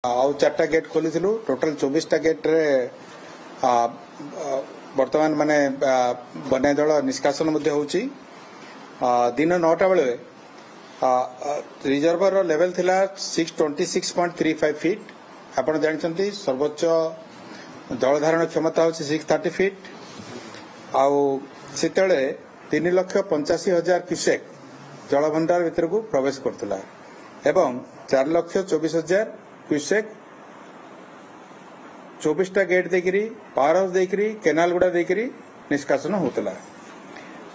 आउ 4टा गेट खोली total 24टा gate रे वर्तमान माने बन्या जल निष्कासन होउची। दिन 9टा बेले रिजर्वर लेवल थिला 626.35 फीट। आपण जानछंती सर्वोच्च जल धारण क्षमता होची 630 फीट। आउ सेतले 3,85,000 क्यूसेक जल भंडार भीतर को प्रवेश करतला एवं 4,24,000 क्यूसेक 24टा गेट देकरी पावर हाउस देकरी केनाल गुड़ा देकरी निष्कासन होतला।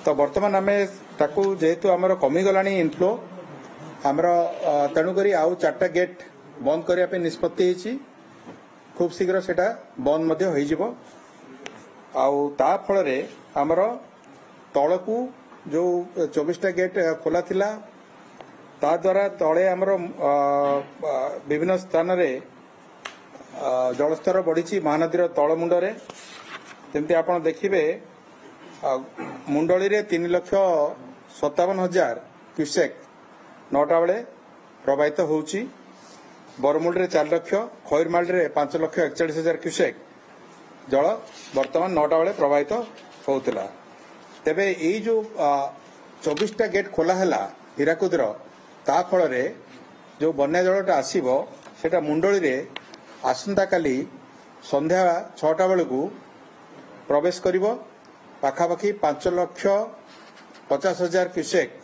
तो वर्तमान आमे ताकू जेहेतु आमर कमी गलानी इनफ्लो आमर तेणुकरी आउ 4टा गेट बंद करिया पे निष्पत्ति हेची। खूब शीघ्र सेटा बंद मध्य होई जिवो। आउ ता फल रे आमर तळकू जो 24टा गेट खोला थिला ता द्वारा तले आमर विभिन्न स्थान रे जलस्तर बढ़ी महानदीर तल मुंडरे जमती आप देखिए मुंडली रे 3,57,000 क्यूसेक 9टा बेले प्रवाहित होउची। बरमुल रे 4 लाख खैरमाल रे 5,41,000 क्यूसेक जल वर्तमान 9टा बेले प्रवाहित होउतला। तेबे एई जो 24टा गेट खोला हैला हीराकुदर ता फल रे जो बन्या जलटा आसीबो सेटा मुंडली रे आसंता काली संध्या 6टा बेलू प्रवेश करिवो। पाखापाखि 5,50,000 क्यूसेक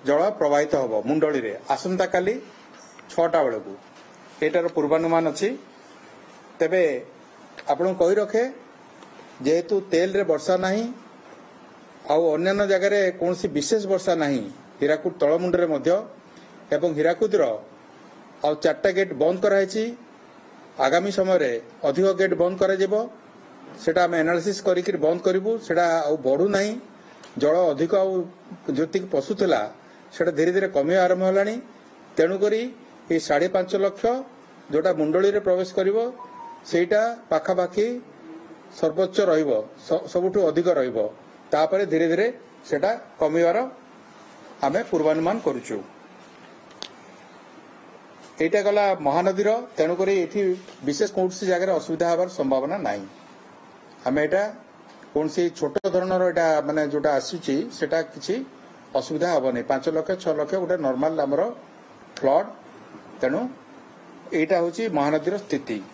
जल प्रवाहित होबो मुंडली रे आसंता काली 6टा बेलू। एटार पूर्वानुमान अछि। तेबे आपण कहि रखे जेहेतु तेल रे वर्षा नहीं आउ अन्य जगह रे कोनसी विशेष वर्षा नहीं हीराकुद तळमुंड रे मध्य एवं हीराकुदर आउ 4टा गेट बंद कराई। आगामी समय रे अधिक गेट बंद करा जिवो सेटा हम एनालिसिस करिक बंद करिवु। सेटा आउ बढ़ू नहीं जल अधिक आउ ज्योतिक पशुला सेटा धीरे धीरे कमी आरंभ होलानी। तेणु करी ए 5.5 लाख जोटा मुंडली रे प्रवेश करिवो सेटा पाखापाखि सर्वोच्च रहिवो सबुठु अधिक रहिवो। तापरे धीरे धीरे सेटा कमिवार आमे पूर्वानुमान करूछु। एटा गला महानदीर तेणुक विशेष कौन जगह असुविधा हबार संभावना नहीं। आम एटा कौन छोट धरणर एटा माने जोटा आसुची सेटा किछि असुविधा हबनी। 5 लाख 6 लाख गोटे नॉर्मल आमर फ्लड। तेणु एटा होची महानदीर स्थिति।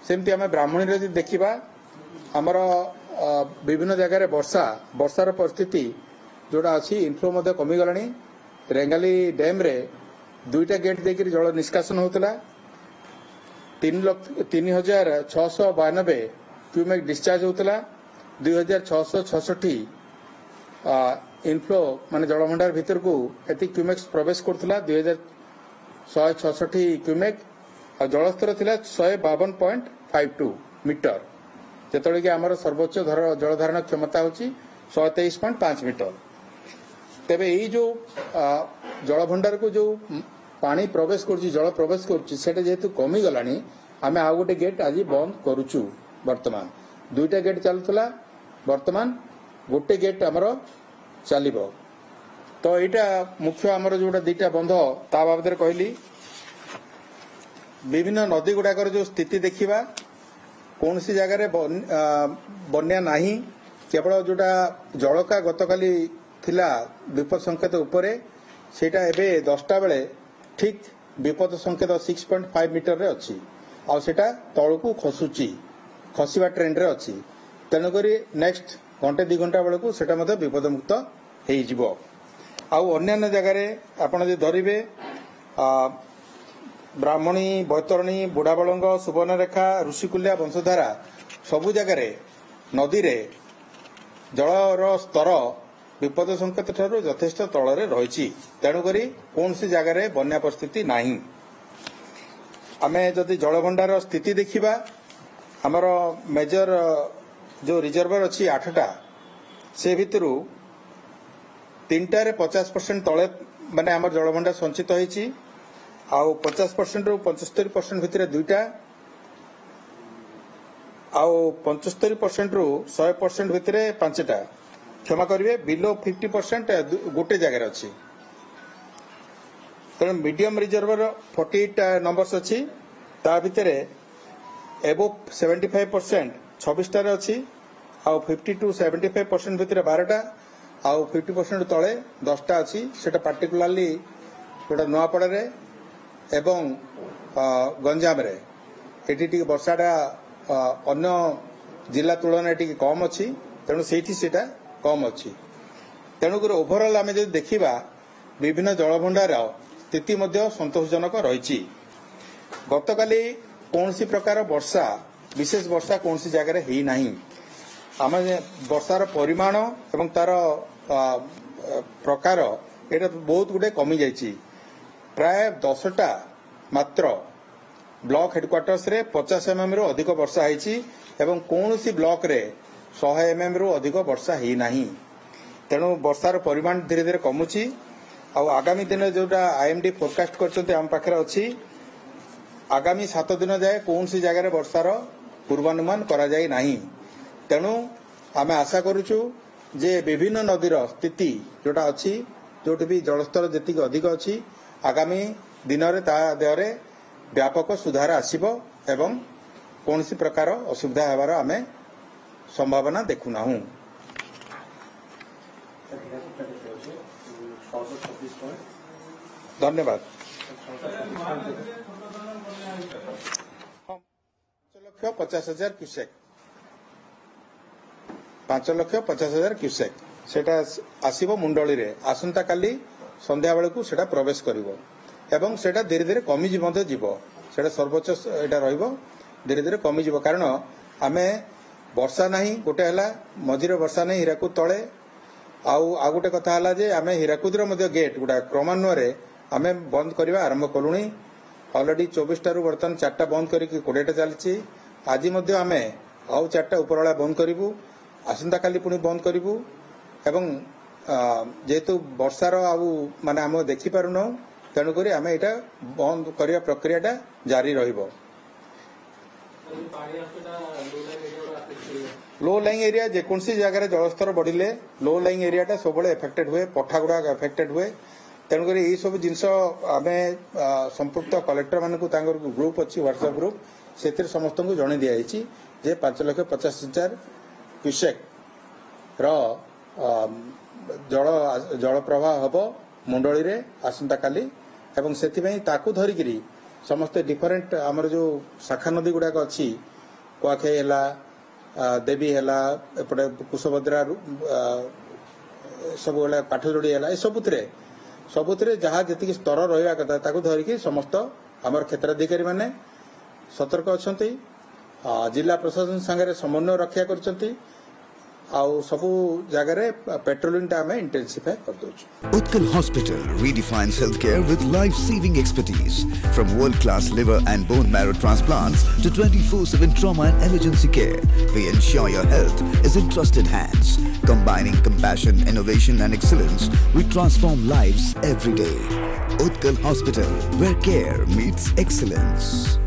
सेमती आम ब्राह्मणी रे देखिबा आमर विभिन्न जगह वर्षार परिस्थिति जोटा अच्छी इनफ्लो मध्य कमी गलानी। रेंगाली डैम रे 2टा गेट देकर जल निष्कासन होता 3,692 क्यूमेक डिस्चार्ज होता 2,666 इनफ्लो माने जलभंडार भीतर को एति क्यूमेक्स प्रवेश करथला 2,166 क्यूमेक और जलस्तर थिला 152.52 मीटर जेतले कि आमर सर्वोच्च जल धारण क्षमता होची 123.5 मीटर। तेबे यही जो जलभंडार को जो पानी प्रवेश करुची जल प्रवेश करुची सेटा जेहेतु कमी गलानी आमे आ गोटे गेट आज बंद करूचु। वर्तमान 2टा गेट चलुला वर्तमान गोटे गेट आमर चलिबो। तो एटा मुख्य आमर जोटा 2टा बंध ता बाबद कहली। विभिन्न नदी गुड़ाकर जो स्थिति देखिबा कौन सी जगह बन्या नहीं केवल जोटा जलका गतकाली थिला विपद संकेत उपरे सेटा एबे 10टा बेले ठीक विपद संकेत 6.5 मीटर रे अछि आ सेटा तळकू खसुची खसिबा ट्रेंड रे अछि। तेणु करी नेक्स्ट घंटे 2 घंटा बेलू सेटा मते विपद मुक्त हेई जिवो। आ अन्य जगह रे आपण जे धरिबे ब्राह्मणी बैतरणी बुढ़ाबलंग सुवर्णरेखा ऋषिकुल्या वंशधारा सबु जगह नदी रे जलर स्तर विपद संकेत ठारू यथेष्ट तलरे रही। तेणुकरी कौन सी जगह बन्या परिस्थिति नहीं। आमे जदि जलभंडार स्थिति देखिबा हमर मेजर जो रिजर्वर अच्छी 8टा से भितरु 3टारे 50% तले माने हमर जलभंडार संचित होईची। आउ 50% रु 75% भितर 2टा आउ 75% रु 100% भितर 5टा क्षमा करिवे बिलो 50% गोटे जगह अच्छी। तेणु मीडियम रिजर्वर 48 नंबर्स अच्छी ता भितर एबो 75% 26 अच्छी आउ 50 टू 75% भितर 12टा आउ 50% तले 10टा अच्छी सेटा पार्टिकुलारली गोटा नुआपड़े एवं गंजाम रे एटी टी वर्षाटा अन्य जिला तुलन टी कम अच्छी तेणु से कम अच्छी तेणुक ओभरअल आम जो देखा विभिन्न जलभंडार स्थिति संतोषजनक रही गतकाली कौन प्रकार वर्षा विशेष वर्षा कौन जगह है ना आम वर्षार परिमाण एवं तार प्रकार ये बहुत गुटे कमी जाइए प्राय 10टा मात्र ब्लॉक हेडक्वार्टर्स रे 50 mm रु अधिक वर्षा होती एवं कौन ब्लॉक रे 100 mm रु अधिक वर्षा है ना तेणु वर्षार परिमाण धीरे धीरे कमुची आगामी दिन जोटा आईएमडी फोरकास्ट करछन्ते हम पाखरे अछि आगामी 7 दिन जाए कौन सी जगह वर्षार पूर्वानुमान करा जाय नाही तेणु आमे आशा करूछु जे विभिन्न नदीर स्थिति जोटा अछि जोटी भी जलस्तर जेतिक अधिक अछि आगामी दिन रे ता देहरे व्यापक सुधार आसीबो एवं कौन सी प्रकार असुविधा हेबार आमे संभावना देखुना हूं धन्यवाद 5,50,000 क्यूसेक 5,50,000 क्यूसेक सेटा आसीबो मुंडली रे आसंता काली संध्या बेले को सेटा प्रवेश करिवो एवं सेटा धीरे धीरे कमी जीवंत जीवो सेटा सर्वोच्च एटा रहिबो धीरे धीरे कमी जीवो कारण आमे वर्षा नाही गोटे हला मझिरे वर्षा नाही हीराकुद तळे आउ गोटे कथा हला जे आमे हीराकुदर मध्ये गेट गुडा क्रमान्वये आमे बंद करबा आरंभ कलुनी ऑलरेडी 24 रु बर्तन 4टा बंद करिक 20टा चलछि आज मध्ये आमे आउ 4टा उपरला बंद करिवु आसंता काली पुनी बंद करिवु एवं जेतु वर्षार आउ माने हम देखि पारुनो तेणु करी आमे एटा बंद करिया प्रक्रियाटा जारी रहिबो लो लाइंग एरिया जेकोसी जगह जलस्तर बढ़िले लो लाइंग एरियाटा सब एफेक्टेड हुए पठा गुड़ा एफेक्टेड हुए तेणुक यही सब जिनस आम संपुक्त कलेक्टर मान ग्रुप अच्छी व्हाट्सएप ग्रुप से समस्त को जन दिखाई जे 5,50,000 क्यूसेक जल प्रवाह हम मुंडली रे आसंता काली एवं से धरिकी समस्ते डिफरेंट आमर जो शाखा नदी गुड़ाक अच्छी कुआखाई है देवी है एपटे कुशभद्रा सब पाठजोड़ी है सबुत जहाँ जी स्तर रहा कथा धरिकी समस्त आमर क्षेत्राधिकारी माने सतर्क अच्छा जिला प्रशासन सांगे समन्वय रक्षा कर सबू जगह पेट्रोलिंग आम इंटेंसिफाई कर दो Utkal Hospital redefines healthcare with life-saving expertise. From world-class liver and bone marrow transplants to 24/7 trauma and emergency care, we ensure your health is in trusted hands. Combining compassion, innovation and excellence, we transform lives every day. Utkal Hospital, where care meets excellence.